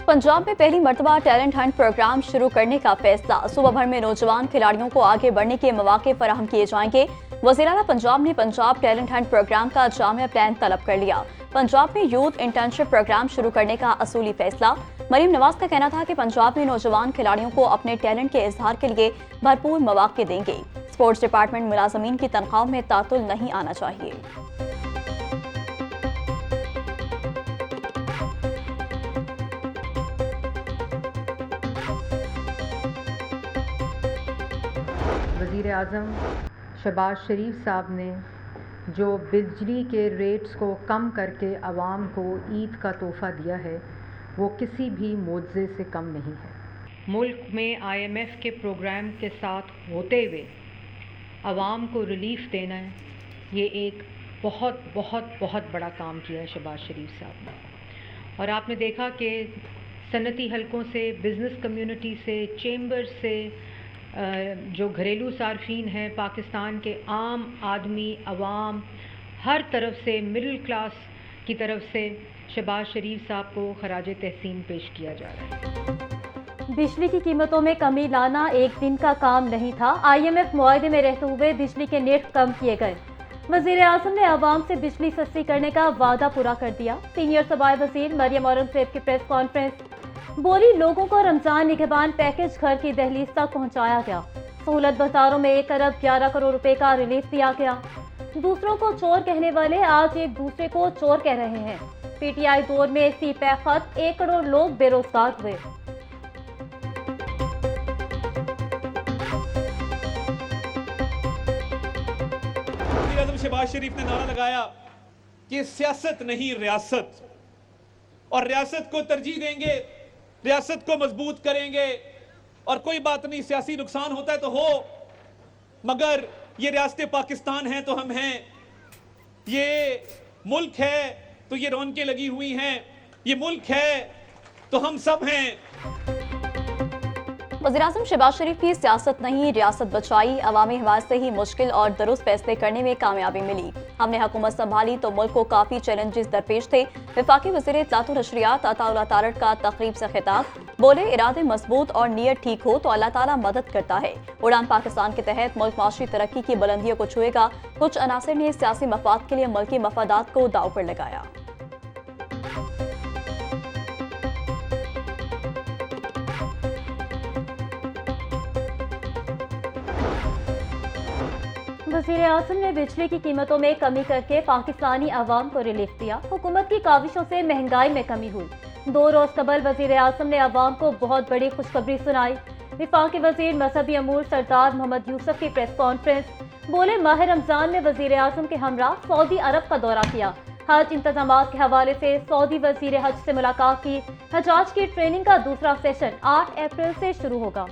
पंजाब में पहली मर्तबा टैलेंट हंट प्रोग्राम शुरू करने का फैसला। सूबा भर में नौजवान खिलाड़ियों को आगे बढ़ने के मौके फराहम किए जाएंगे। वज़ीर-ए-आला पंजाब ने पंजाब टैलेंट हंट प्रोग्राम का जामिया प्लान तलब कर लिया। पंजाब में यूथ इंटर्नशिप प्रोग्राम शुरू करने का असूली फैसला। मरीम नवाज का कहना था कि पंजाब में नौजवान खिलाड़ियों को अपने टैलेंट के इजहार के लिए भरपूर मौके देंगे। स्पोर्ट्स डिपार्टमेंट मुलाजमीन की तनख्वाह में तातुल नहीं आना चाहिए। वज़ीर आज़म शहबाज शरीफ साहब ने जो बिजली के रेट्स को कम करके आवाम को ईद का तोहफ़ा दिया है वो किसी भी मुआवजे से कम नहीं है। मुल्क में IMF के प्रोग्राम के साथ होते हुए आवाम को रिलीफ देना है, ये एक बहुत बहुत बहुत बड़ा काम किया है शहबाज शरीफ साहब ने। और आपने देखा कि सनती हलकों से, बिज़नेस कम्युनिटी से, चेंबर से, जो घरेलू सार्फिन हैं, पाकिस्तान के आम आदमी, अवाम, हर तरफ से, मिडिल क्लास की तरफ से शहबाज शरीफ साहब को खराज तहसीन पेश किया जा रहा है। बिजली की कीमतों में कमी लाना एक दिन का काम नहीं था। IMF मुआहदे में रहते हुए बिजली के नेट कम किए गए। वज़ीर आज़म ने आवाम से बिजली सस्ती करने का वादा पूरा कर दिया। सीनियर सूबाई वज़ीर मरियम औरंगज़ेब की प्रेस कॉन्फ्रेंस बोली, लोगों को रमजान निगहबान पैकेज घर की दहलीज तक पहुंचाया गया। सहूलत बाजारों में 1 अरब 11 करोड़ रुपए का रिलीफ दिया गया। दूसरों को चोर कहने वाले आज एक दूसरे को चोर कह रहे हैं। PTI दौर में सीपै खत 1 करोड़ लोग बेरोजगार हुए। शहबाज शरीफ ने नारा लगाया कि सियासत नहीं रियासत, और रियासत को तरजीह देंगे, रियासत को मजबूत करेंगे। और कोई बात नहीं, सियासी नुकसान होता है तो हो, मगर ये रियासत पाकिस्तान है तो हम हैं, ये मुल्क है तो ये रौनकें लगी हुई हैं, ये मुल्क है तो हम सब हैं। वज़ीर-ए-आज़म शहबाज शरीफ की सियासत नहीं रियासत बचाई। अवामी हिमायत से ही मुश्किल और दुरुस्त फैसले करने में कामयाबी मिली। हमने हुकूमत संभाली तो मुल्क को काफ़ी चैलेंजेस दरपेश थे। वफाकी वज़ीर इत्तलात व नशरियात अताउल्लाह तारड़ का तकरीब से खिताब। बोले, इरादे मजबूत और नीयत ठीक हो तो अल्लाह ताला मदद करता है। उड़ान पाकिस्तान के तहत मुल्क माशी तरक्की की बुलंदियों को छुएगा। कुछ अनासर ने सियासी मफाद के लिए मुल्की मफादात को दाव पर लगाया। वज़ीर आज़म ने बिजली की कीमतों में कमी करके पाकिस्तानी अवाम को रिलीफ दिया। हुकूमत की काविशों से महंगाई में कमी हुई। 2 रोज कबल वज़ीर आज़म ने अवाम को बहुत बड़ी खुशखबरी सुनाई। वफाकी वज़ीर मजहबी अमूर सरदार मोहम्मद यूसुफ की प्रेस कॉन्फ्रेंस बोले, माह रमजान में वज़ीर आज़म के हमरा सऊदी अरब का दौरा किया। हज इंतजामात के हवाले से सऊदी वज़ीर हज से मुलाकात की। हजाज की ट्रेनिंग का दूसरा सेशन 8 अप्रैल से शुरू होगा।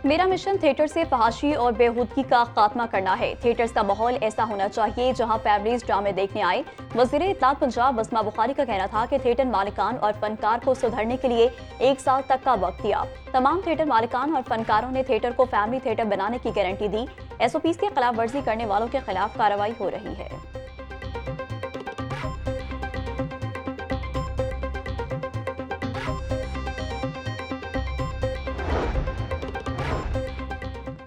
मेरा मिशन थिएटर से फहाशी और बेहूदगी का खात्मा करना है। थिएटर्स का माहौल ऐसा होना चाहिए जहां फैमिलीज ड्रामे देखने आए। वज़ीर इत्तलात पंजाब बसमा बुखारी का कहना था कि थिएटर मालिकान और फनकार को सुधरने के लिए 1 साल तक का वक्त दिया। तमाम थिएटर मालिकान और फनकारों ने थिएटर को फैमिली थिएटर बनाने की गारंटी दी। SOPs की खिलाफ वर्जी करने वालों के खिलाफ कार्रवाई हो रही है।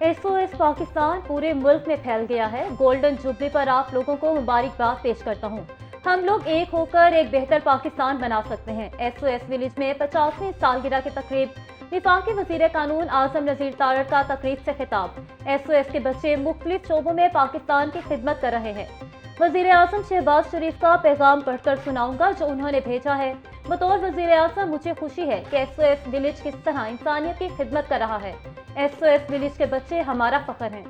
SOS पाकिस्तान पूरे मुल्क में फैल गया है। गोल्डन जुबली पर आप लोगों को मुबारकबाद पेश करता हूँ। हम लोग एक होकर एक बेहतर पाकिस्तान बना सकते हैं। SOS विलेज में 50वीं सालगिरह की तकरीब। वफाकी वज़ीर कानून आज़म नज़ीर तारड़ का तकरीब से खिताब। SOS के बच्चे मुख्तलिफ शोबों में पाकिस्तान की खिदमत कर रहे हैं। वज़ीर आज़म शहबाज शरीफ का पैगाम पढ़कर सुनाऊंगा जो उन्होंने भेजा है। बतौर वज़ीर आज़म मुझे खुशी है कि SOS विलेज किस तरह इंसानियत की खिदमत कर रहा है। SOS विलेज के बच्चे हमारा फख्र हैं।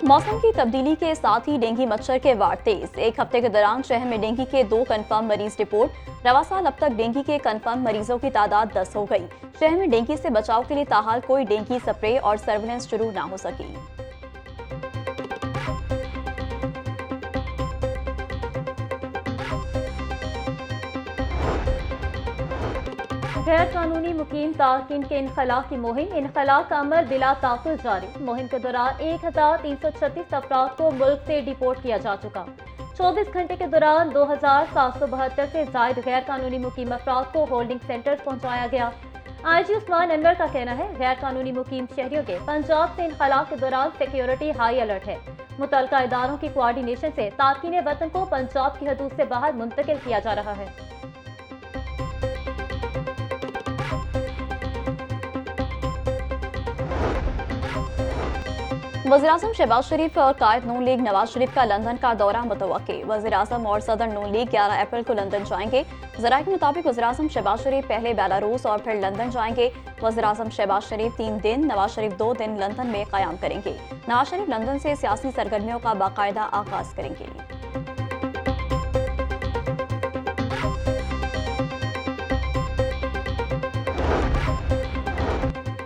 मौसम की तब्दीली के साथ ही डेंगू मच्छर के वार तेज। 1 हफ्ते के दौरान शहर में डेंगू के 2 कन्फर्म मरीज रिपोर्ट। रवा साल अब तक डेंगू के कन्फर्म मरीजों की तादाद 10 हो गई। शहर में डेंगू से बचाव के लिए ताहाल कोई डेंगू स्प्रे और सर्विलेंस शुरू ना हो सकी। गैर कानूनी मुकीम तारकिन के इनखला की मुहिम, इनखला का अमल बिला ताखुल जारी। मुहिम के दौरान 1336 अफराद को मुल्क से डिपोर्ट किया जा चुका। 24 घंटे के दौरान 2772 से जायद गैर कानूनी मुकीम अफराद को होल्डिंग सेंटर्स पहुंचाया गया। IG उस्मान अनवर का कहना है, गैर कानूनी मुकीम शहरियों के पंजाब से इनखला के दौरान सिक्योरिटी हाई अलर्ट है। मुतल्लिका इदारों की कोऑर्डिनेशन से तारकीन वतन को पंजाब की हदूद से बाहर मुंतकिल किया जा रहा है। वज़ीर-ए-आज़म शहबाज शरीफ और कायद नून लीग नवाज शरीफ का लंदन का दौरा मुतवक्की। वज़ीर-ए-आज़म और सदर नून लीग 11 अप्रैल को लंदन जाएंगे। ज़राए के मुताबिक वज़ीर-ए-आज़म शहबाज शरीफ पहले बेलारूस और फिर लंदन जाएंगे। वज़ीर-ए-आज़म शहबाज शरीफ 3 दिन, नवाज शरीफ 2 दिन लंदन में क़याम करेंगे। नवाज शरीफ लंदन से सियासी सरगर्मियों का बाकायदा आगाज करेंगे।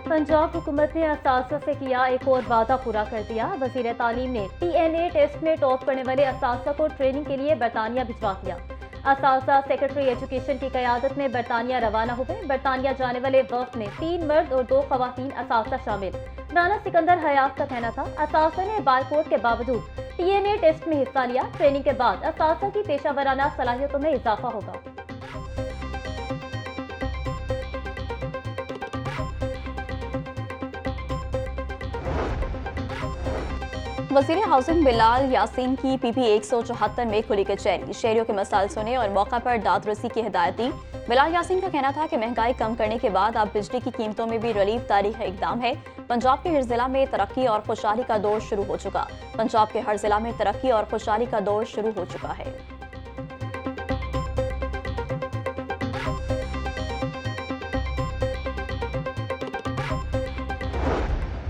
पंजाब हुकूमत ने असातिज़ा से किया एक और वादा पूरा कर दिया। वज़ीर तालीम ने TNA टेस्ट में टॉप करने वाले असातिज़ा को ट्रेनिंग के लिए बरतानिया भिजवा दिया। असातिज़ा सेक्रेटरी एजुकेशन की क़यादत में बरतानिया रवाना हुए। बरतानिया जाने वाले वफ़द में 3 मर्द और 2 ख़वातीन असातिज़ा शामिल। राना सिकंदर हयात का कहना था, असातिज़ा ने बायकॉट के बावजूद TNA टेस्ट में हिस्सा लिया। ट्रेनिंग के बाद असातिज़ा की पेशावराना सलाहियतों में इजाफा होगा। वज़ीर हाउसिंग बिलाल यासीन की PP 174 में खुली कचहरी। शहरियों के मसाइल सुने और मौका पर दादरसी की हिदायत दी। बिलाल यासीन का कहना था कि महंगाई कम करने के बाद अब बिजली की कीमतों में भी रिलीफ तारीख इकदाम है। पंजाब के हर जिला में तरक्की और खुशहाली का दौर शुरू हो चुका। पंजाब के हर जिला में तरक्की और खुशहाली का दौर शुरू हो चुका है।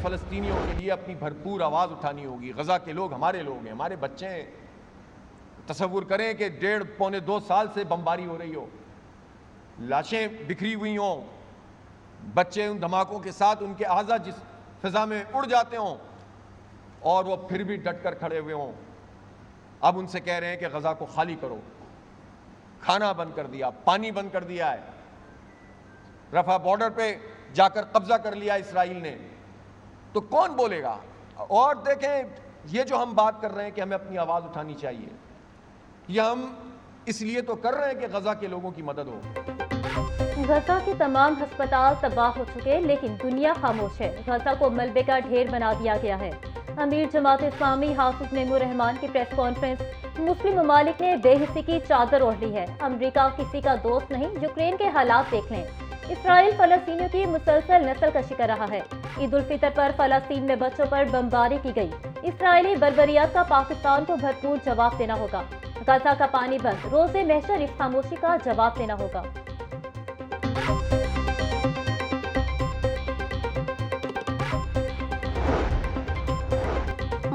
फ़लस्तीनियों के लिए अपनी भरपूर आवाज़ उठानी होगी। गज़ा के लोग हमारे लोग हैं, हमारे बच्चे हैं। तसव्वुर करें कि 1.5-2 साल से बमबारी हो रही हो, लाशें बिखरी हुई हों, बच्चे उन धमाकों के साथ उनके आज़ा जिस फिज़ा में उड़ जाते हों और वो फिर भी डट कर खड़े हुए हों। अब उनसे कह रहे हैं कि गज़ा को खाली करो। खाना बंद कर दिया, पानी बंद कर दिया है, रफ़ा बॉर्डर पे जाकर कब्जा कर लिया इसराइल ने। तो कौन बोलेगा? और देखें, ये जो हम बात कर रहे हैं कि हमें अपनी आवाज़ उठानी चाहिए, ये हम इसलिए तो कर रहे हैं कि गज़ा के लोगों की मदद हो। गजा के तमाम अस्पताल तबाह हो चुके, लेकिन दुनिया खामोश है। गजा को मलबे का ढेर बना दिया गया है। अमीर जमात इस्लामी हाफिज मेमूर रहमान की प्रेस कॉन्फ्रेंस, मुस्लिम ममालिक ने बेहिसी की चादर ओढ़ ली है। अमरीका किसी का दोस्त नहीं। यूक्रेन के हालात देख लें। इसराइल फलस्तीनियों की मुसलसल नस्ल कशी कर रहा है। ईद उल फितर पर फलस्तीन में बच्चों पर बमबारी की गई। इसराइली बर्बरियत का पाकिस्तान को भरपूर जवाब देना होगा। गजा का पानी बंद, रोज़े महशर इस खामोशी का जवाब देना होगा।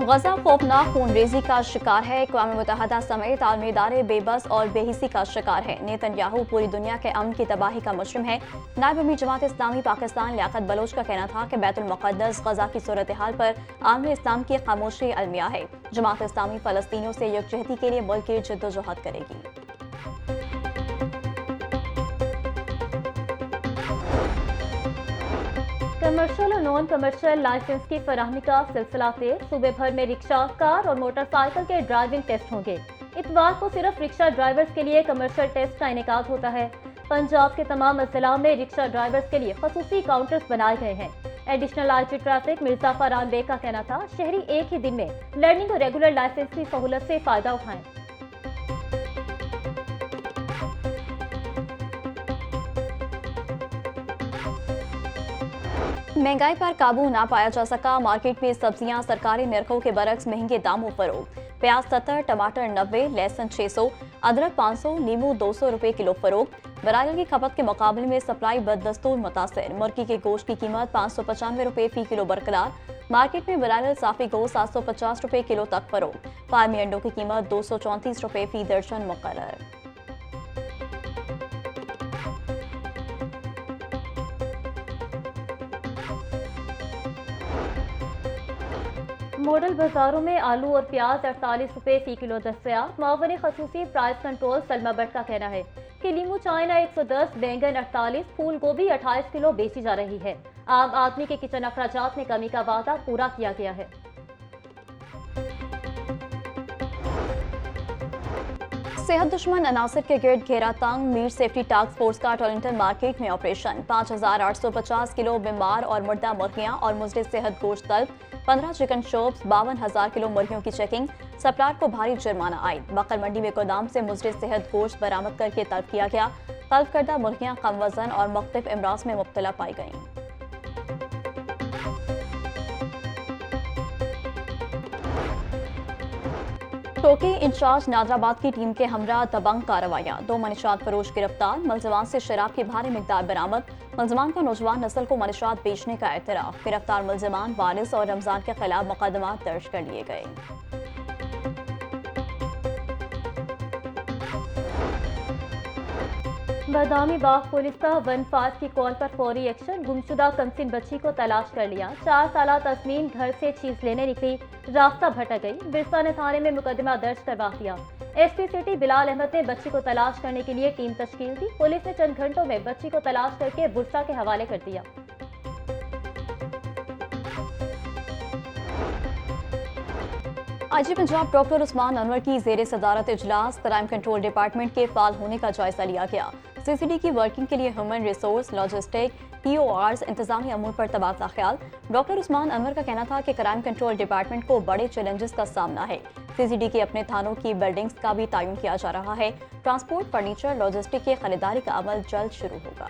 गजा खौफनाक खूनरेजी का शिकार है। अक़वाम मुत्तहिदा समेत आलमी इदारे बेबस और बेहिसी का शिकार है। नेतन्याहू पूरी दुनिया के अमन की तबाही का मुजरिम है। नायब अमीर जमात इस्लामी पाकिस्तान लियाकत बलोच का कहना था कि बैतुल मुक़द्दस गजा की सूरत हाल पर आलमी इस्लाम की खामोशी अलमिया है। जमात इस्लामी फ़लस्तीनियों से यकजहती के लिए मुल्क की जद्दोजहद करेगी। कमर्शियल और नॉन कमर्शियल लाइसेंस की फराहमी का सिलसिला तेज। सूबे भर में रिक्शा, कार और मोटरसाइकिल के ड्राइविंग टेस्ट होंगे। इतवार को सिर्फ रिक्शा ड्राइवर्स के लिए कमर्शियल टेस्ट का इनेकाद होता है। पंजाब के तमाम जिला में रिक्शा ड्राइवर्स के लिए खसूसी काउंटर्स बनाए गए हैं। Additional IG traffic Mirza Farhan Baig का कहना था, शहरी एक ही दिन में लर्निंग और रेगुलर लाइसेंस की सहूलत से फायदा उठाएं। महंगाई पर काबू ना पाया जा सका। मार्केट में सब्जियां सरकारी निरखों के बरक्स महंगे दामों फरोख्त। प्याज 70, टमाटर 90, लहसुन 600, अदरक 500, नींबू 200 रुपए किलो फरोख्त। बराइल की खपत के मुकाबले में सप्लाई बदस्तूर मुतासर। मुर्गी के गोश्त की कीमत 595 रुपए फी किलो बरकरार। मार्केट में बराइल साफी गोश्त 750 रुपए किलो तक फरोख्त। फार्मी अंडों की कीमत 234 रुपए फी दर्जन मुकर्रर। मॉडल बाजारों में आलू और प्याज 48 रुपए फी किलो दस्तयाब। मावने खसूसी प्राइस कंट्रोल सलमा भट्ट का कहना है किलीमू चाइना 110, बैंगन 48, फूल गोभी 28 किलो बेची जा रही है। आम आदमी के किचन अखराजात में कमी का वादा पूरा किया गया है। सेहत दुश्मन अनासर के गिर्द घेरा तंग, मीर सेफ्टी टास्क फोर्स का टोरंटन मार्केट में ऑपरेशन। 5850 किलो बीमार और मुर्दा मुर्गियां और मुजरिद सेहत गोश्त तलब, 15 चिकन शॉप्स, 52,000 किलो मुर्गियों की चेकिंग। सप्लायर को भारी जुर्माना आयद। बकर मंडी में गोदाम से मुजरिद सेहत गोश्त बरामद करके तलब किया गया। तलब करदा मुर्गियां कम वजन और मुख्तलिफ अमराज में मुब्तला पाई गईं। टोकी इंचार्ज नादराबाद की टीम के हमरा दबंग कार्रवाइयां। 2 मनीशात फरोश गिरफ्तार, मुलजमान से शराब की भारी मिकदार बरामद। मुलजमान का नौजवान नस्ल को मनीशात बेचने का एतराफ। गिरफ्तार मुलजमान वारिस और रमजान के खिलाफ मुकदमा दर्ज कर लिए गए। बादामी बाग पुलिस का 15 की कॉल पर फौरी एक्शन। गुमशुदा कमसिन बच्ची को तलाश कर लिया। 4 साल तस्मीन घर से चीज लेने निकली, रास्ता भटक गई। बिरसा ने थाने में मुकदमा दर्ज करवा दिया। एसपी सिटी बिलाल अहमद ने बच्ची को तलाश करने के लिए टीम तश्कील दी। पुलिस ने चंद घंटों में बच्ची को तलाश करके बुरसा के हवाले कर दिया। आईजी पंजाब डॉक्टर उस्मान अनवर की जेर सदारत इजलास। क्राइम कंट्रोल डिपार्टमेंट के फाल होने का जायजा लिया गया। सीसीडी की वर्किंग के लिए ह्यूमन रिसोर्स, लॉजिस्टिक, PORs, इंतजामी अमूर पर तबादला ख्याल। डॉक्टर उस्मान अनवर का कहना था कि क्राइम कंट्रोल डिपार्टमेंट को बड़े चैलेंजेस का सामना है। सीसीडी के अपने थानों की बिल्डिंग्स का भी तयन किया जा रहा है। ट्रांसपोर्ट, फर्नीचर, लॉजिस्टिक की खरीदारी का अमल जल्द शुरू होगा।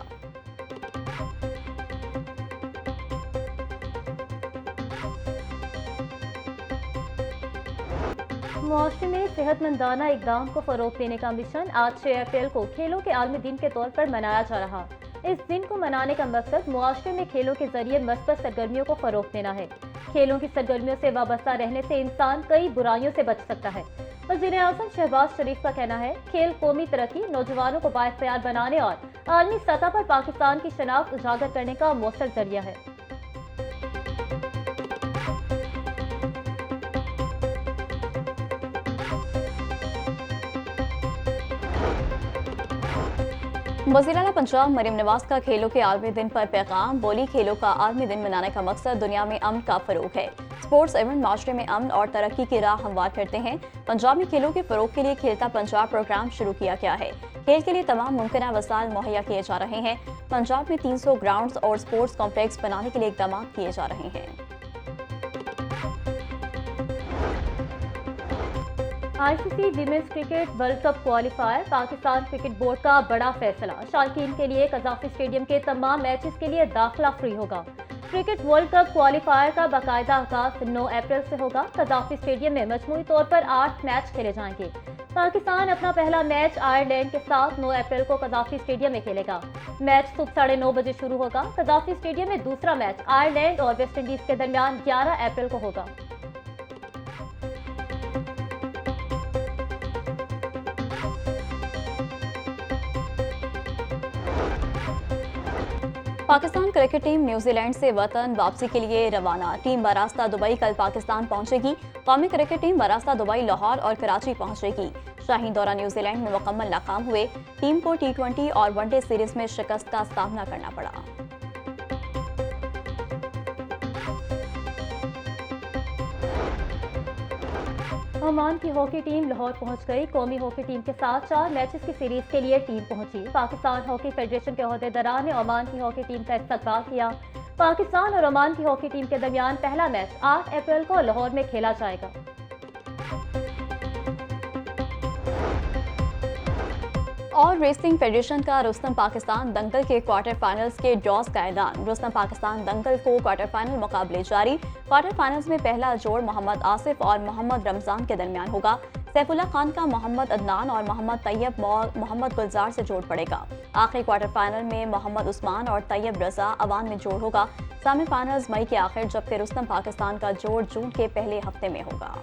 मुआशरे में सेहतमंदाना इकदाम को फरोग देने का मिशन आज 6 अप्रैल को खेलों के आलमी दिन के तौर पर मनाया जा रहा। इस दिन को मनाने का मकसद मुआशरे में खेलों के जरिए मस्बत सरगर्मियों को फरोग देना है। खेलों की सरगर्मियों से वाबस्ता रहने से इंसान कई बुराइयों से बच सकता है। वज़ीर आज़म शहबाज शरीफ का कहना है, खेल कौमी तरक्की, नौजवानों को बाइख्तियार बनाने और आलमी सतह पर पाकिस्तान की शनाख्त उजागर करने का मौसर जरिया है। वज़ीर-ए-आला पंजाब मरियम नवाज का खेलों के आलमी दिन पर पैगाम। बोली, खेलों का आलमी दिन मनाने का मकसद दुनिया में अमन का फरोग है। स्पोर्ट्स इवेंट माशरे में अमन और तरक्की की राह हमवार करते हैं। पंजाब में खेलों के फरोग के लिए खेलता पंजाब प्रोग्राम शुरू किया गया है। खेल के लिए तमाम मुमकिन वसाइल मुहैया किए जा रहे हैं। पंजाब में 300 ग्राउंड्स और स्पोर्ट्स कॉम्प्लेक्स बनाने के लिए इकदाम किए जा रहे हैं। ICC women's cricket world cup qualifier. Pakistan cricket board का बड़ा फैसला। शारकीन के लिए कज़ाफ़ी स्टेडियम के तमाम मैचेस के लिए दाखिला फ्री होगा। क्रिकेट वर्ल्ड कप क्वालिफायर का बाकायदा आगाज 9 अप्रैल से होगा। कज़ाफ़ी स्टेडियम में मजमूई तौर पर 8 मैच खेले जाएंगे। पाकिस्तान अपना पहला मैच आयरलैंड के साथ 9 अप्रैल को कज़ाफ़ी स्टेडियम में खेलेगा। मैच सुबह 9:30 बजे शुरू होगा। कज़ाफ़ी स्टेडियम में दूसरा मैच आयरलैंड और वेस्ट इंडीज के दरमियान 11 अप्रैल को होगा। पाकिस्तान क्रिकेट टीम न्यूजीलैंड से वतन वापसी के लिए रवाना। टीम बरास्ता दुबई कल पाकिस्तान पहुंचेगी। कौमी क्रिकेट टीम बरास्ता दुबई, लाहौर और कराची पहुंचेगी। शाहीन दौरा न्यूजीलैंड में मुकम्मल नाकाम हुए। टीम को T20 और वनडे सीरीज में शिकस्त का सामना करना पड़ा। ओमान की हॉकी टीम लाहौर पहुंच गई। कौमी हॉकी टीम के साथ 4 मैचेस की सीरीज के लिए टीम पहुंची। पाकिस्तान हॉकी फेडरेशन के अहदेदारान ने ओमान की हॉकी टीम का इस्तकबाल किया। पाकिस्तान और ओमान की हॉकी टीम के दरमियान पहला मैच 8 अप्रैल को लाहौर में खेला जाएगा। और रेसलिंग फेडरेशन का रुस्तम पाकिस्तान दंगल के क्वार्टर फाइनल्स के ड्रॉज का ऐलान। रुस्तम पाकिस्तान दंगल को क्वार्टर फाइनल मुकाबले जारी। क्वार्टर फाइनल्स में पहला जोड़ मोहम्मद आसिफ और मोहम्मद रमजान के दरमियान होगा। सैफुल्लाह खान का मोहम्मद अदनान और मोहम्मद तैयब मोहम्मद गुलजार से जोड़ पड़ेगा। आखिरी क्वार्टर फाइनल में मोहम्मद उस्मान और तैयब रजा अवान में जोड़ होगा। सेमीफाइनल्स मई के आखिर, जबकि रुस्तम पाकिस्तान का जोड़ जून के पहले हफ्ते में होगा।